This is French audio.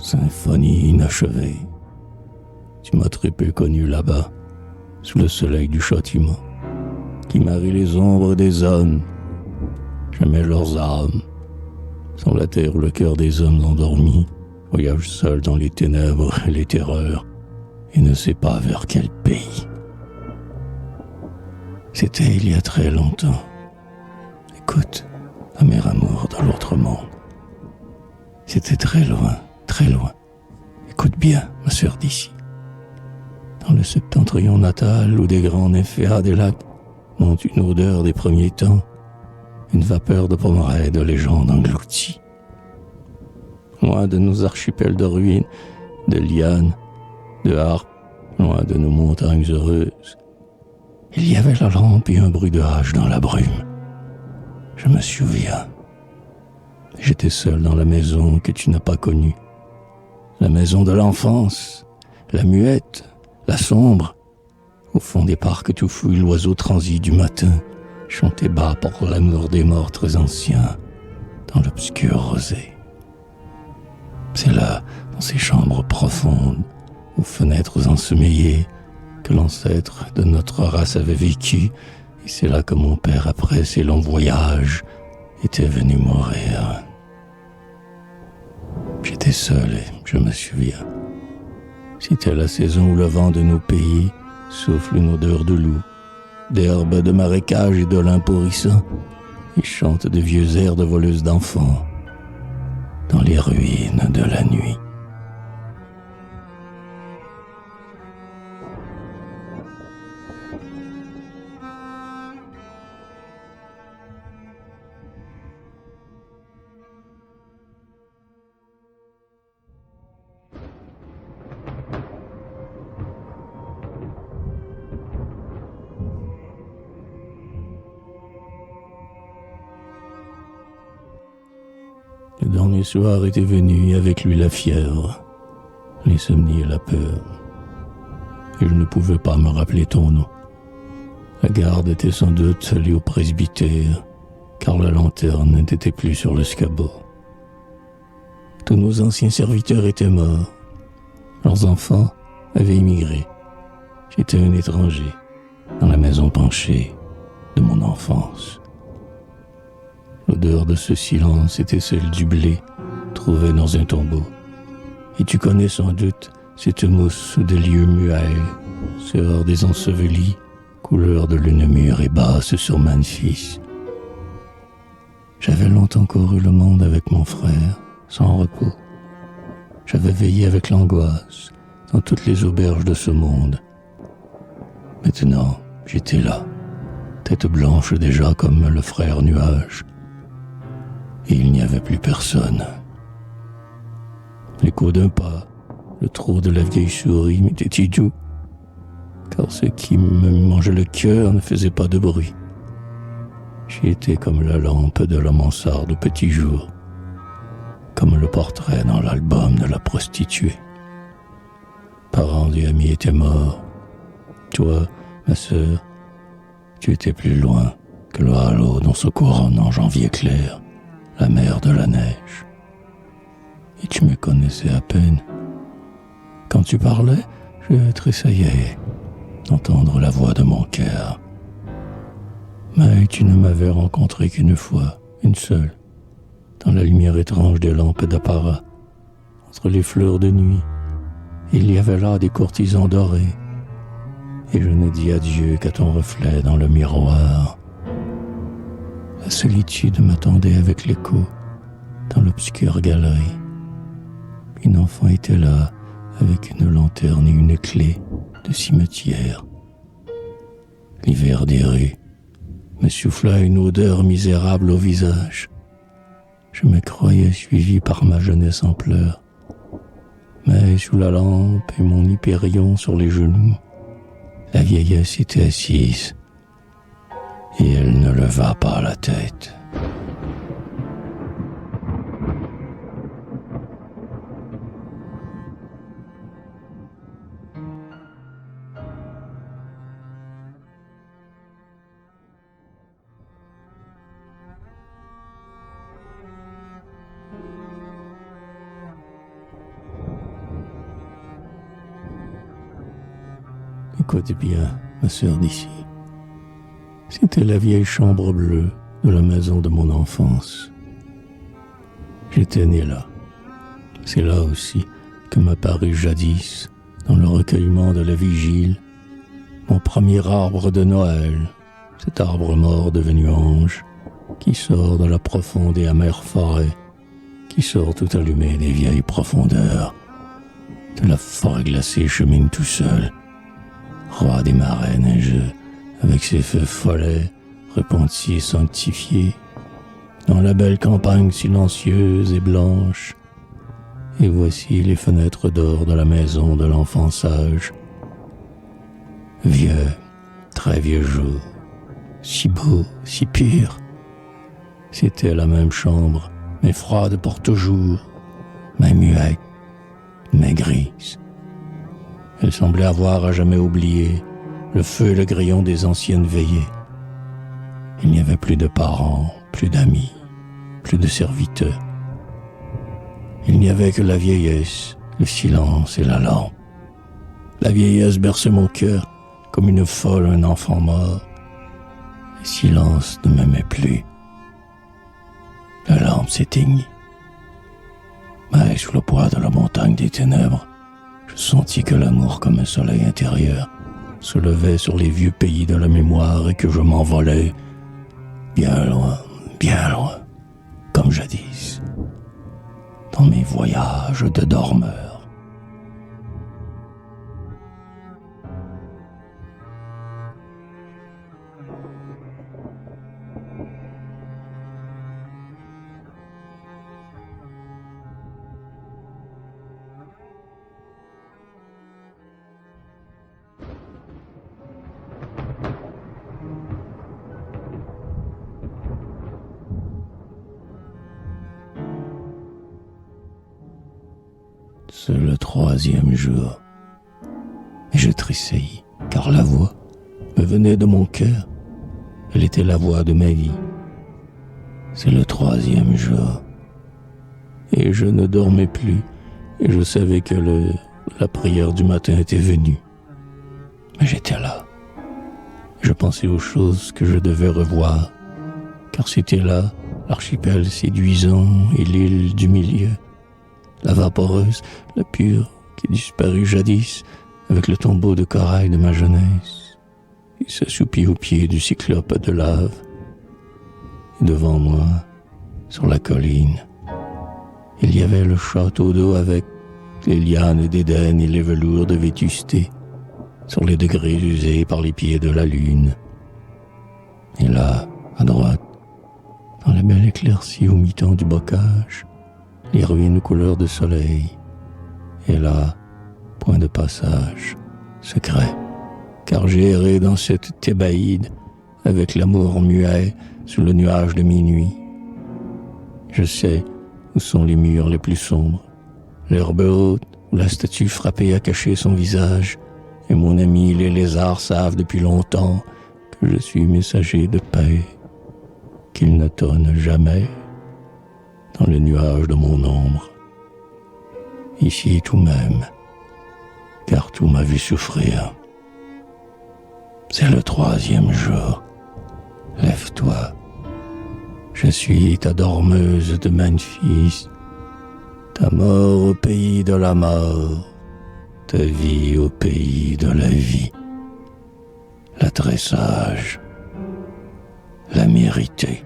Symphonie inachevée. Tu m'as très peu connu là-bas, sous le soleil du châtiment, qui marie les ombres des hommes. J'aimais leurs âmes. Sans la terre, le cœur des hommes endormis voyage seul dans les ténèbres et les terreurs, et ne sait pas vers quel pays. C'était il y a très longtemps. Écoute, amer amour de l'autre monde. C'était très loin, très loin. Écoute bien, ma sœur d'ici. Dans le septentrion natal où des grands néphéas des lacs montent une odeur des premiers temps, une vapeur de pommerais de légendes englouties. Loin de nos archipels de ruines, de lianes, de harpes, loin de nos montagnes heureuses, il y avait la lampe et un bruit de hache dans la brume. Je me souviens. J'étais seul dans la maison que tu n'as pas connue. La maison de l'enfance, la muette, la sombre. Au fond des parcs tout fouille l'oiseau transi du matin, chantait bas pour l'amour des morts très anciens, dans l'obscur rosé. C'est là, dans ces chambres profondes, aux fenêtres ensommeillées, que l'ancêtre de notre race avait vécu, et c'est là que mon père, après ses longs voyages, était venu mourir. J'étais seul et je me souviens. C'était la saison où le vent de nos pays souffle une odeur de loup, d'herbe, de marécage et de lin pourrissant, et chante de vieux airs de voleuses d'enfants dans les ruines de la nuit. Le dernier soir était venu et avec lui la fièvre, l'insomnie et la peur. Et je ne pouvais pas me rappeler ton nom. La garde était sans doute allée au presbytère, car la lanterne n'était plus sur le scabot. Tous nos anciens serviteurs étaient morts. Leurs enfants avaient immigré. J'étais un étranger dans la maison penchée de mon enfance. L'odeur de ce silence était celle du blé trouvé dans un tombeau. Et tu connais sans doute cette mousse des lieux muets, sueur des ensevelis, couleur de lune mûre et basse sur Memphis. J'avais longtemps couru le monde avec mon frère, sans repos. J'avais veillé avec l'angoisse dans toutes les auberges de ce monde. Maintenant, j'étais là, tête blanche déjà comme le frère nuage. Et il n'y avait plus personne. L'écho d'un pas, le trot de la vieille souris m'était doux, car ce qui me mangeait le cœur ne faisait pas de bruit. J'étais comme la lampe de la mansarde au petit jour, comme le portrait dans l'album de la prostituée. Parents et amis étaient morts. Toi, ma sœur, tu étais plus loin que le halo dans ce couronnant janvier clair, la mer de la neige. Et tu me connaissais à peine. Quand tu parlais, je tressaillais d'entendre la voix de mon cœur. Mais tu ne m'avais rencontré qu'une fois, une seule, dans la lumière étrange des lampes d'apparat, entre les fleurs de nuit. Il y avait là des courtisans dorés, et je ne dis adieu qu'à ton reflet dans le miroir. La solitude m'attendait avec l'écho dans l'obscure galerie. Une enfant était là avec une lanterne et une clé de cimetière. L'hiver des rues me souffla une odeur misérable au visage. Je me croyais suivi par ma jeunesse en pleurs. Mais sous la lampe et mon hypérion sur les genoux, la vieillesse était assise et elle ne leva pas la tête. Écoute bien, ma sœur d'ici. C'était la vieille chambre bleue de la maison de mon enfance. J'étais né là. C'est là aussi que m'apparut jadis, dans le recueillement de la vigile, mon premier arbre de Noël, cet arbre mort devenu ange, qui sort de la profonde et amère forêt, qui sort tout allumé des vieilles profondeurs. De la forêt glacée chemine tout seul, roi des marais neigeux, avec ses feux follets, repentis et sanctifiés, dans la belle campagne silencieuse et blanche. Et voici les fenêtres d'or de la maison de l'enfant sage. Vieux, très vieux jour, si beau, si pur. C'était la même chambre, mais froide pour toujours, mais muette, mais grise. Elle semblait avoir à jamais oublié le feu et le grillon des anciennes veillées. Il n'y avait plus de parents, plus d'amis, plus de serviteurs. Il n'y avait que la vieillesse, le silence et la lampe. La vieillesse berçait mon cœur comme une folle un enfant mort. Le silence ne m'aimait plus. La lampe s'éteignit. Mais sous le poids de la montagne des ténèbres, je sentis que l'amour comme un soleil intérieur se levait sur les vieux pays de la mémoire et que je m'envolais bien loin, comme jadis, dans mes voyages de dormeur. C'est le 3e jour, et je tressaillis, car la voix me venait de mon cœur. Elle était la voix de ma vie. C'est le 3e jour, et je ne dormais plus, et je savais que la prière du matin était venue. Mais j'étais là. Je pensais aux choses que je devais revoir, car c'était là l'archipel séduisant et l'île du milieu, la vaporeuse, la pure, qui disparut jadis avec le tombeau de corail de ma jeunesse, et s'assoupit au pied du cyclope de lave. Et devant moi, sur la colline, il y avait le château d'eau avec les lianes d'Éden et les velours de vétusté, sur les degrés usés par les pieds de la lune. Et là, à droite, dans la belle éclaircie au mi-temps du bocage, les ruines couleur de soleil. Et là, point de passage, secret, car j'ai erré dans cette Thébaïde avec l'amour muet sous le nuage de minuit. Je sais où sont les murs les plus sombres, l'herbe haute où la statue frappée a caché son visage, et mon ami les lézards savent depuis longtemps que je suis messager de paix, qu'ils ne tonnent jamais dans le nuage de mon ombre. Ici tout même, car tout m'a vu souffrir. C'est le 3e jour. Lève-toi. Je suis ta dormeuse de Memphis, ta mort au pays de la mort, ta vie au pays de la vie. La très sage, la méritée.